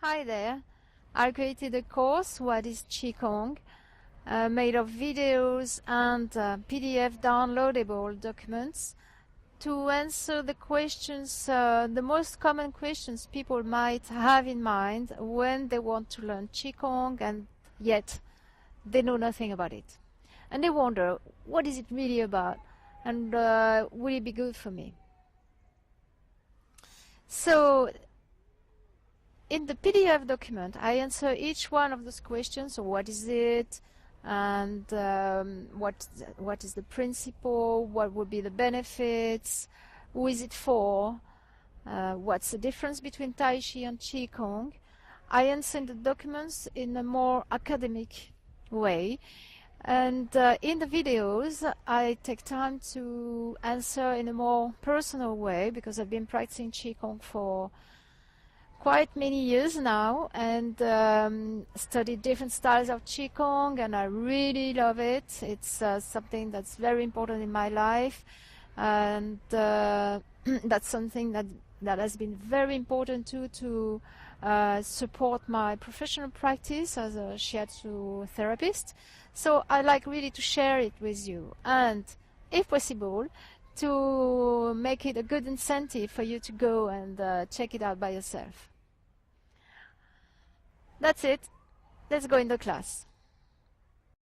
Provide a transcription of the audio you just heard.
Hi there. I created a course, What is Qigong, made of videos and PDF downloadable documents to answer the questions, the most common questions people might have in mind when they want to learn Qigong and yet they know nothing about it. And they wonder, what is it really about? And will it be good for me? So in the PDF document, I answer each one of those questions. So what is it? And what is the principle? What would be the benefits? Who is it for? What's the difference between Tai Chi and Qigong? I answer the documents in a more academic way. And in the videos, I take time to answer in a more personal way because I've been practicing Qigong for quite many years now and studied different styles of Qigong, and I really love it. It's something that's very important in my life, and that's something that has been very important too to support my professional practice as a shiatsu therapist. So I like really to share it with you, and if possible to make it a good incentive for you to go and check it out by yourself. That's it. Let's go in the class.